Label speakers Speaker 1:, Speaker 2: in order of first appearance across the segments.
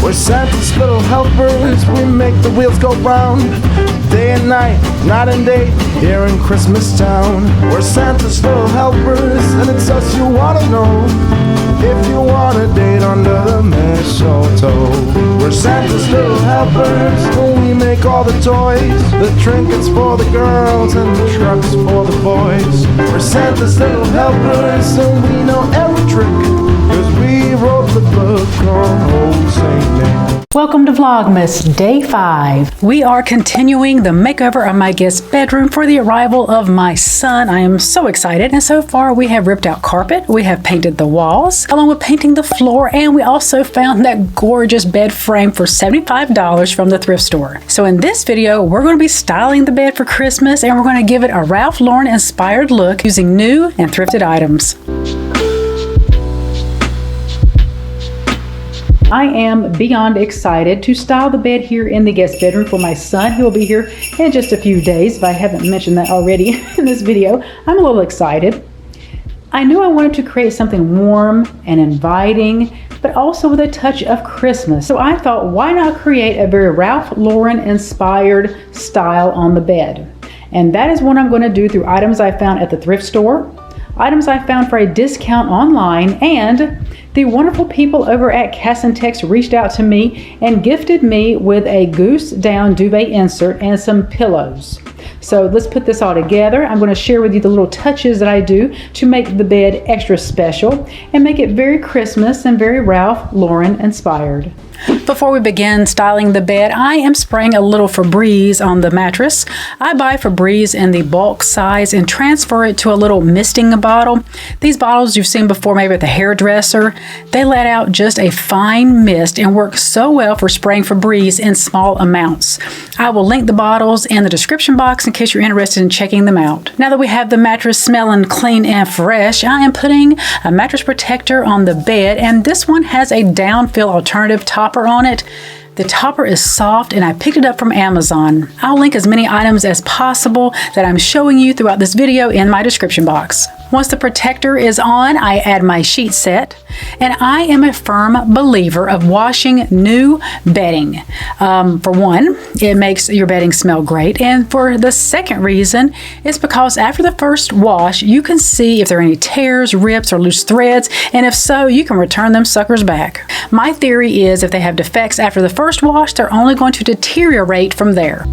Speaker 1: We're Santa's little helpers, we make the wheels go round. Day and night and day, here in Christmas Town. We're Santa's little helpers, and it's us you wanna know. If you want a date under the mistletoe. We're Santa's little helpers, and we make all the toys. The trinkets for the girls and the trucks for the boys. We're Santa's little helpers, and we know every trick, 'cause we wrote the book on old Saint Nick.
Speaker 2: Welcome to Vlogmas Day 5. We are continuing the makeover of my guest bedroom for the arrival of my son. I am so excited, and so far we have ripped out carpet, we have painted the walls, along with painting the floor, and we also found that gorgeous bed frame for $75 from the thrift store. So in this video, we're going to be styling the bed for Christmas, and we're going to give it a Ralph Lauren inspired look using new and thrifted items. I am beyond excited to style the bed here in the guest bedroom for my son. He will be here in just a few days, if I haven't mentioned that already in this video. I'm a little excited. I knew I wanted to create something warm and inviting, but also with a touch of Christmas. So I thought, why not create a very Ralph Lauren inspired style on the bed? And that is what I'm going to do through items I found at the thrift store, items I found for a discount online, and the wonderful people over at Kasentex reached out to me and gifted me with a goose-down duvet insert and some pillows. So let's put this all together. I'm going to share with you the little touches that I do to make the bed extra special and make it very Christmas and very Ralph Lauren inspired. Before we begin styling the bed, I am spraying a little Febreze on the mattress. I buy Febreze in the bulk size and transfer it to a little misting bottle. These bottles you've seen before maybe at the hairdresser. They let out just a fine mist and work so well for spraying Febreze in small amounts. I will link the bottles in the description box in case you're interested in checking them out. Now that we have the mattress smelling clean and fresh, I am putting a mattress protector on the bed, and this one has a downfill alternative topper on it. The topper is soft and I picked it up from Amazon. I'll link as many items as possible that I'm showing you throughout this video in my description box. Once the protector is on, I add my sheet set, and I am a firm believer of washing new bedding. For one, it makes your bedding smell great, and for the second reason, it's because after the first wash, you can see if there are any tears, rips, or loose threads, and if so, you can return them suckers back. My theory is if they have defects after the first wash, they're only going to deteriorate from there.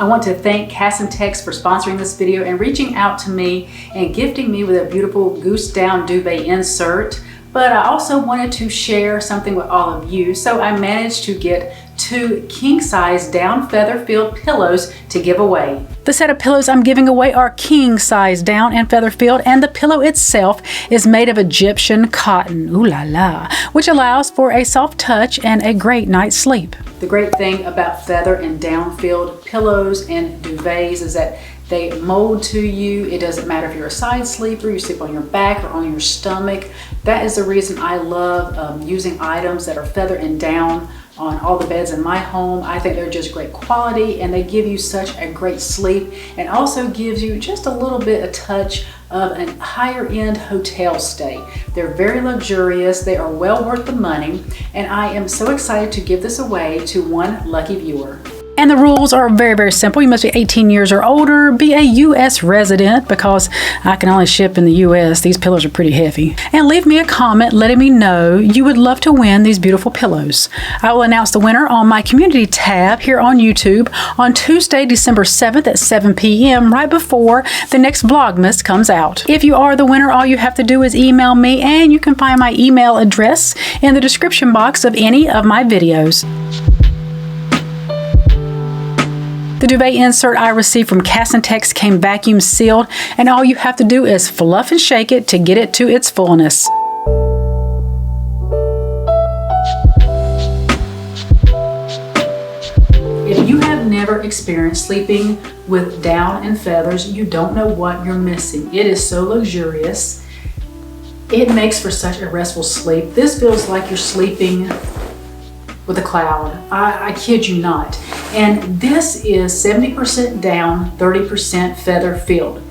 Speaker 2: I want to thank Kasentex for sponsoring this video and reaching out to me and gifting me with a beautiful goose-down duvet insert. But I also wanted to share something with all of you, so I managed to get 2 king-size down feather-filled pillows to give away. The set of pillows I'm giving away are king-size down and feather-filled, and the pillow itself is made of Egyptian cotton, ooh la la, which allows for a soft touch and a great night's sleep. The great thing about feather and down-filled pillows and duvets is that they mold to you. It doesn't matter if you're a side sleeper, you sleep on your back or on your stomach. That is the reason I love using items that are feather and down on all the beds in my home. I think they're just great quality, and they give you such a great sleep, and also gives you just a little bit of touch of a higher end hotel stay. They're very luxurious, they are well worth the money, and I am so excited to give this away to one lucky viewer. And the rules are very, very simple. You must be 18 years or older, be a U.S. resident, because I can only ship in the U.S. These pillows are pretty heavy. And leave me a comment letting me know you would love to win these beautiful pillows. I will announce the winner on my community tab here on YouTube on Tuesday, December 7th at 7 p.m. right before the next Vlogmas comes out. If you are the winner, all you have to do is email me, and you can find my email address in the description box of any of my videos. The duvet insert I received from Kasentex came vacuum sealed, and all you have to do is fluff and shake it to get it to its fullness. If you have never experienced sleeping with down and feathers, you don't know what you're missing. It is so luxurious. It makes for such a restful sleep. This feels like you're sleeping with a cloud. I kid you not. And this is 70% down, 30% feather filled.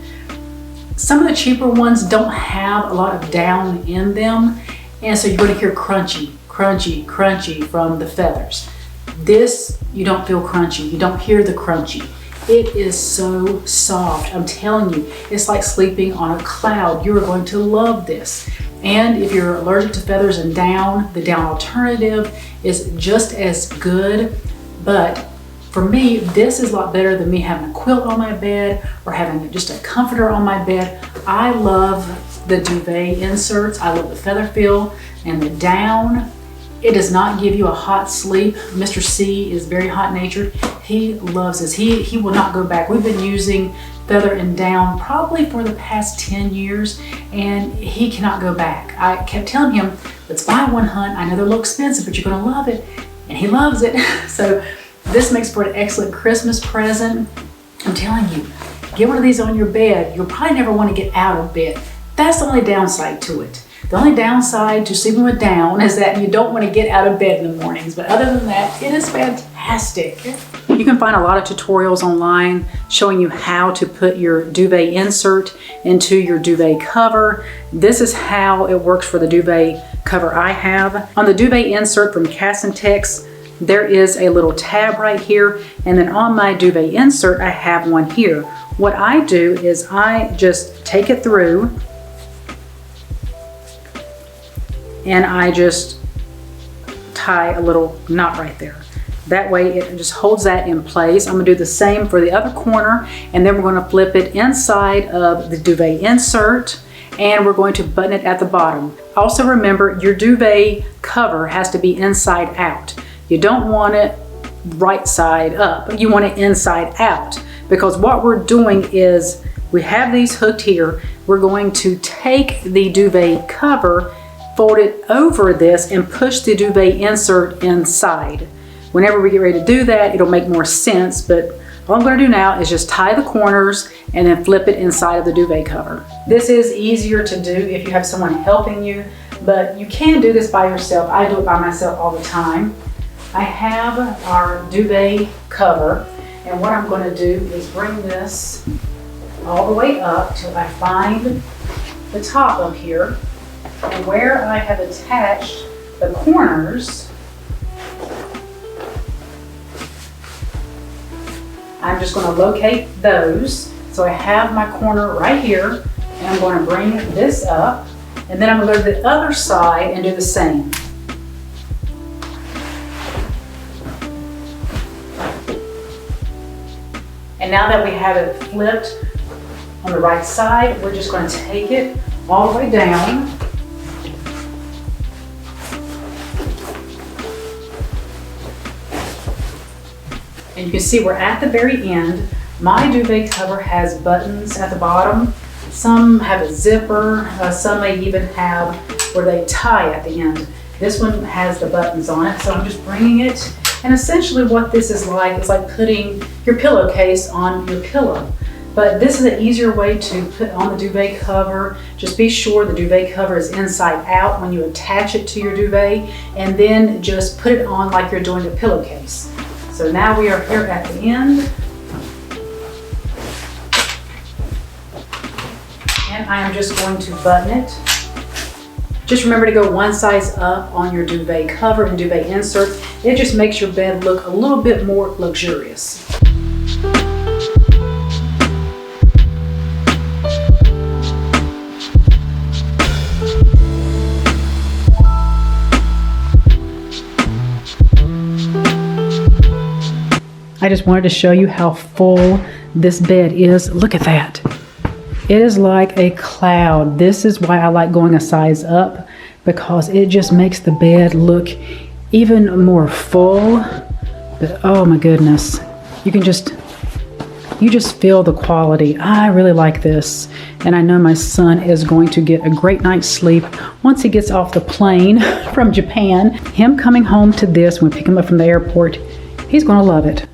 Speaker 2: Some of the cheaper ones don't have a lot of down in them, and so you're going to hear crunchy, crunchy, crunchy from the feathers. This, you don't feel crunchy. You don't hear the crunchy. It is so soft. I'm telling you, it's like sleeping on a cloud. You are going to love this. And if you're allergic to feathers and down, the down alternative is just as good. But for me, this is a lot better than me having a quilt on my bed or having just a comforter on my bed. I love the duvet inserts. I love the feather fill and the down. It does not give you a hot sleep. Mr. C is very hot natured. He loves this. He will not go back. We've been using feather and down probably for the past 10 years, and he cannot go back. I kept telling him, let's buy one, hun. I know they're a little expensive, but you're gonna love it. And he loves it. So this makes for an excellent Christmas present. I'm telling you, get one of these on your bed. You'll probably never want to get out of bed. That's the only downside to it. The only downside to sleeping with down is that you don't want to get out of bed in the mornings. But other than that, it is fantastic. You can find a lot of tutorials online showing you how to put your duvet insert into your duvet cover. This is how it works for the duvet cover I have. On the duvet insert from Kasentex, there is a little tab right here. And then on my duvet insert, I have one here. What I do is I just take it through and I just tie a little knot right there. That way it just holds that in place. I'm gonna do the same for the other corner, and then we're gonna flip it inside of the duvet insert, and we're going to button it at the bottom. Also remember, your duvet cover has to be inside out. You don't want it right side up, you want it inside out, because what we're doing is we have these hooked here. We're going to take the duvet cover, fold it over this, and push the duvet insert inside. Whenever we get ready to do that, it'll make more sense, but all I'm going to do now is just tie the corners and then flip it inside of the duvet cover. This is easier to do if you have someone helping you, but you can do this by yourself. I do it by myself all the time. I have our duvet cover, and what I'm going to do is bring this all the way up till I find the top of here. And where I have attached the corners, I'm just going to locate those. So I have my corner right here, and I'm going to bring this up, and then I'm going to go to the other side and do the same. And now that we have it flipped on the right side, we're just going to take it all the way down. And you can see we're at the very end. My duvet cover has buttons at the bottom. Some have a zipper. Some may even have where they tie at the end. This one has the buttons on it. So I'm just bringing it. And essentially what this is like putting your pillowcase on your pillow. But this is an easier way to put on the duvet cover. Just be sure the duvet cover is inside out when you attach it to your duvet, and then just put it on like you're doing a pillowcase. So now we are here at the end. And I am just going to button it. Just remember to go one size up on your duvet cover and duvet insert. It just makes your bed look a little bit more luxurious. I just wanted to show you how full this bed is. Look at that. It is like a cloud. This is why I like going a size up, because it just makes the bed look even more full. But oh my goodness, you just feel the quality. I really like this, and I know my son is going to get a great night's sleep once he gets off the plane from Japan. Him coming home to this when we pick him up from the airport, he's gonna love it.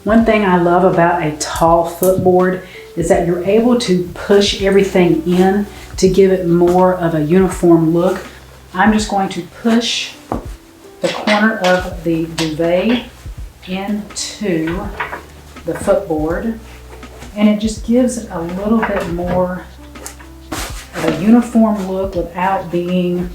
Speaker 2: One thing I love about a tall footboard is that you're able to push everything in to give it more of a uniform look. I'm just going to push the corner of the duvet into the footboard, and it just gives it a little bit more of a uniform look without being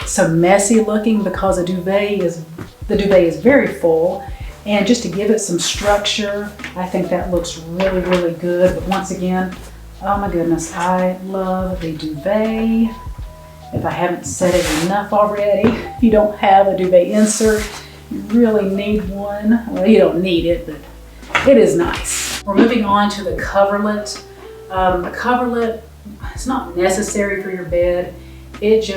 Speaker 2: so messy looking, because the duvet is very full. And just to give it some structure, I think that looks really, really good. But once again, oh my goodness, I love the duvet. If I haven't said it enough already, if you don't have a duvet insert, you really need one. Well, you don't need it, but it is nice. We're moving on to the coverlet. The coverlet, it's not necessary for your bed. It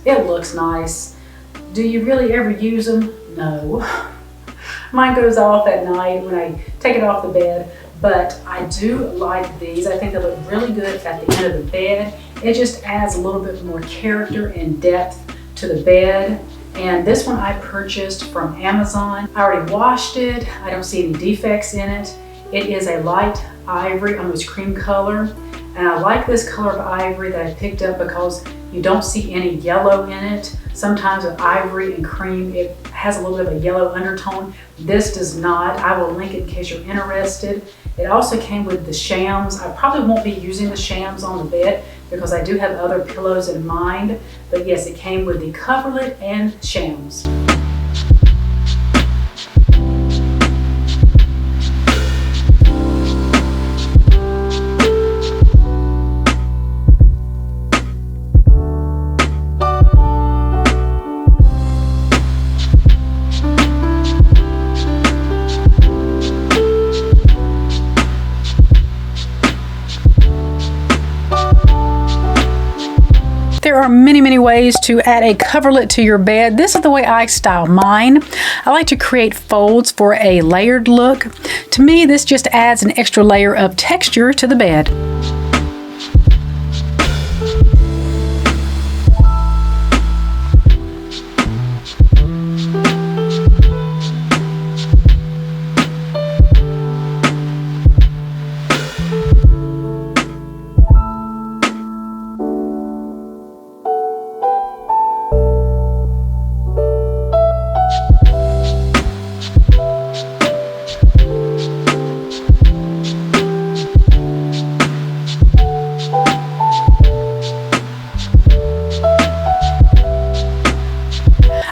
Speaker 2: looks nice. Do you really ever use them? No. Mine goes off at night when I take it off the bed, but I do like these. I think they look really good at the end of the bed. It just adds a little bit more character and depth to the bed. And this one I purchased from Amazon. I already washed it. I don't see any defects in it. It is a light ivory, almost cream color. And I like this color of ivory that I picked up because you don't see any yellow in it. Sometimes with ivory and cream, it has a little bit of a yellow undertone. This does not. I will link it in case you're interested. It also came with the shams. I probably won't be using the shams on the bed because I do have other pillows in mind. But yes, it came with the coverlet and shams. There are many ways to add a coverlet to your bed. This is the way I style mine. I like to create folds for a layered look. To me, this just adds an extra layer of texture to the bed.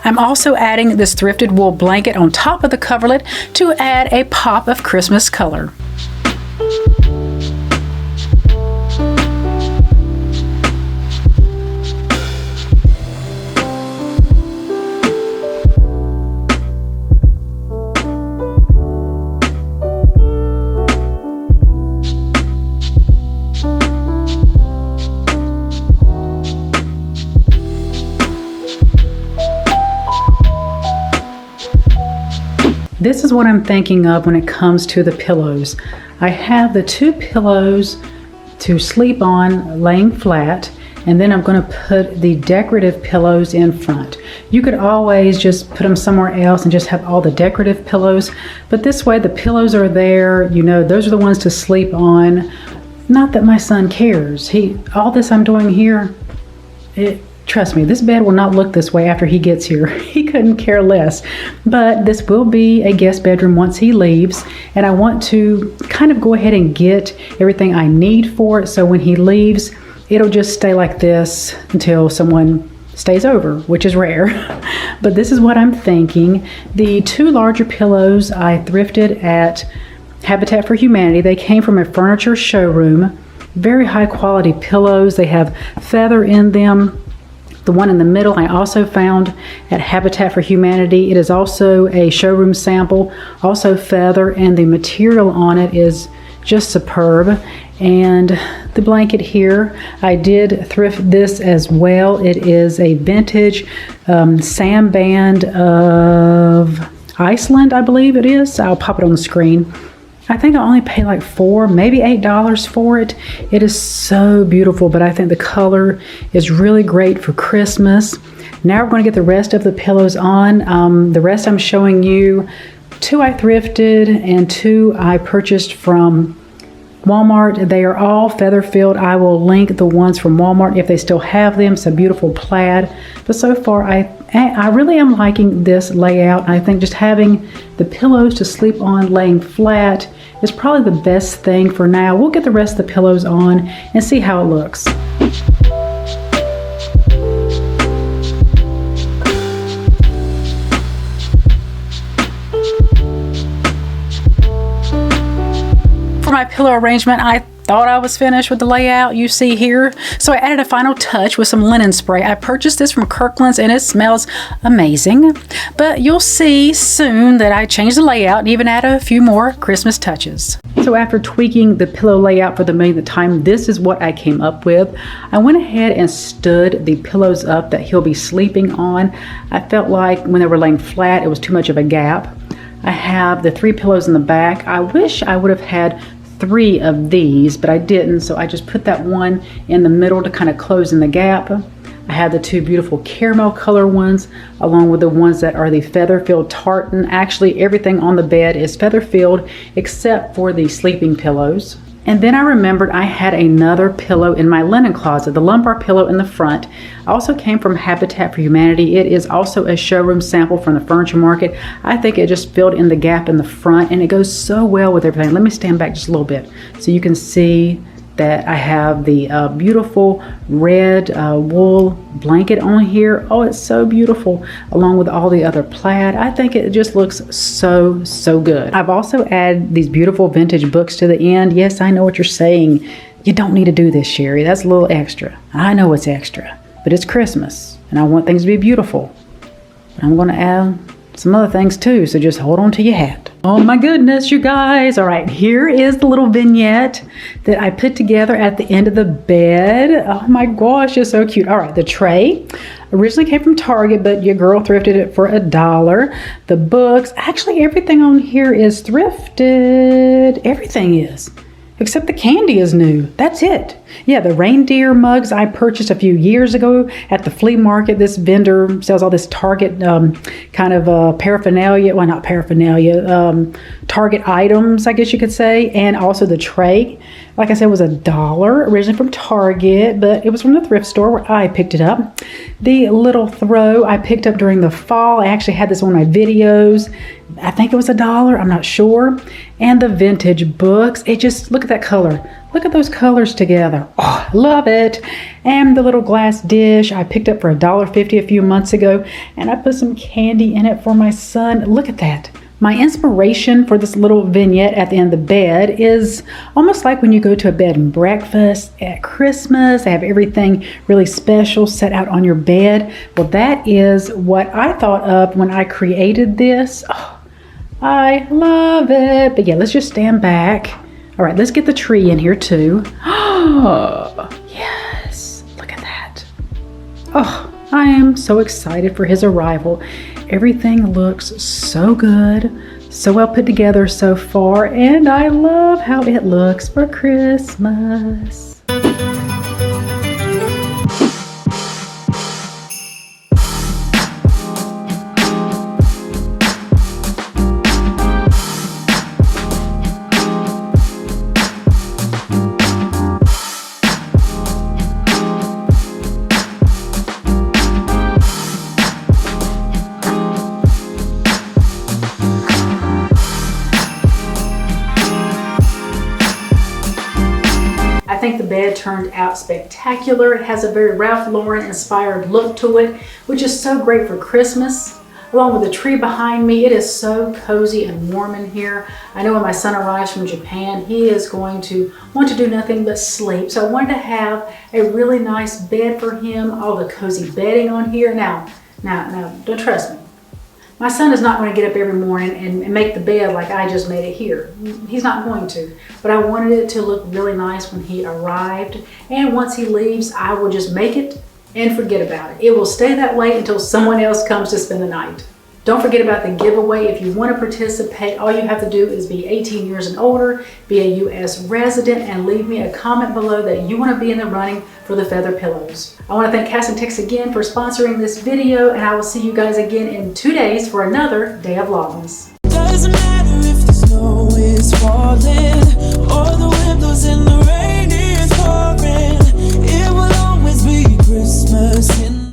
Speaker 2: I'm also adding this thrifted wool blanket on top of the coverlet to add a pop of Christmas color. This is what I'm thinking of when it comes to the pillows. I have the two pillows to sleep on laying flat, and then I'm going to put the decorative pillows in front. You could always just put them somewhere else and just have all the decorative pillows, but this way the pillows are there, you know, those are the ones to sleep on. Not that my son cares. All this I'm doing here, trust me, this bed will not look this way after he gets here. He couldn't care less. But this will be a guest bedroom once he leaves, and I want to kind of go ahead and get everything I need for it, so when he leaves, it'll just stay like this until someone stays over, which is rare. But this is what I'm thinking. The two larger pillows I thrifted at Habitat for Humanity. They came from a furniture showroom. Very high quality pillows. They have feather in them. The one in the middle I also found at Habitat for Humanity. It is also a showroom sample, also feather, and the material on it is just superb. And the blanket here, I did thrift this as well. It is a vintage sandband of Iceland, I believe it is. I'll pop it on the screen. I think I only paid like $4, maybe $8 for it. It is so beautiful, but I think the color is really great for Christmas. Now we're going to get the rest of the pillows on. The rest I'm showing you. 2 I thrifted and 2 I purchased from Walmart. They are all feather filled. I will link the ones from Walmart if they still have them. It's a beautiful plaid. But so far I And I really am liking this layout. I think just having the pillows to sleep on laying flat is probably the best thing for now. We'll get the rest of the pillows on and see how it looks. For my pillow arrangement, I thought I was finished with the layout you see here. So I added a final touch with some linen spray. I purchased this from Kirkland's and it smells amazing. But you'll see soon that I changed the layout and even add a few more Christmas touches. So after tweaking the pillow layout for the millionth time, this is what I came up with. I went ahead and stood the pillows up that he'll be sleeping on. I felt like when they were laying flat, it was too much of a gap. I have the 3 pillows in the back. I wish I would have had 3 of these, but I didn't, so I just put that one in the middle to kind of close in the gap. I have the 2 beautiful caramel color ones along with the ones that are the feather-filled tartan. Actually, everything on the bed is feather-filled except for the sleeping pillows. And then I remembered I had another pillow in my linen closet, the lumbar pillow in the front. Also came from Habitat for Humanity. It is also a showroom sample from the furniture market. I think it just filled in the gap in the front and it goes so well with everything. Let me stand back just a little bit so you can see that I have the beautiful red wool blanket on here. Oh, it's so beautiful, along with all the other plaid. I think it just looks so good. I've also added these beautiful vintage books to the end. Yes, I know what you're saying. You don't need to do this, Sherri. That's a little extra. I know it's extra, but it's Christmas and I want things to be beautiful. But I'm going to add some other things too, so just hold on to your hat. Oh my goodness, you guys. All right, here is the little vignette that I put together at the end of the bed. Oh my gosh, it's so cute. All right, the tray originally came from Target, but your girl thrifted it for $1. The books, actually everything on here is thrifted. Everything is. Except the candy is new. That's it. Yeah, the reindeer mugs I purchased a few years ago at the flea market. This vendor sells all this Target kind of paraphernalia. Well, not paraphernalia. Target items, I guess you could say. And also the tray. Like I said, was $1 originally from Target, but it was from the thrift store where I picked it up. The little throw I picked up during the fall. I actually had this on my videos. I think it was $1. I'm not sure. And the vintage books. It just, look at that color. Look at those colors together. Oh, I love it. And the little glass dish I picked up for $1.50 a few months ago. And I put some candy in it for my son. Look at that. My inspiration for this little vignette at the end of the bed is almost like when you go to a bed and breakfast at Christmas. They have everything really special set out on your bed. Well, that is what I thought of when I created this. Oh, I love it. But yeah, let's just stand back. All right, let's get the tree in here too. Oh, yes. Look at that. Oh, I am so excited for his arrival. Everything looks so good, so well put together so far, and I love how it looks for Christmas. I think the bed turned out spectacular. It has a very Ralph Lauren inspired look to it, which is so great for Christmas. Along with the tree behind me, it is so cozy and warm in here. I know when my son arrives from Japan, he is going to want to do nothing but sleep. So I wanted to have a really nice bed for him, all the cozy bedding on here. Now, don't trust me. My son is not going to get up every morning and make the bed like I just made it here. He's not going to. But I wanted it to look really nice when he arrived. And once he leaves, I will just make it and forget about it. It will stay that way until someone else comes to spend the night. Don't forget about the giveaway. If you want to participate, all you have to do is be 18 years and older, be a U.S. resident, and leave me a comment below that you want to be in the running for the feather pillows. I want to thank Kasentex again for sponsoring this video, and I will see you guys again in 2 days for another day of Vlogmas.
Speaker 3: Doesn't matter if the snow is falling or the wind blows and the rain is pouring. It will always be Christmas.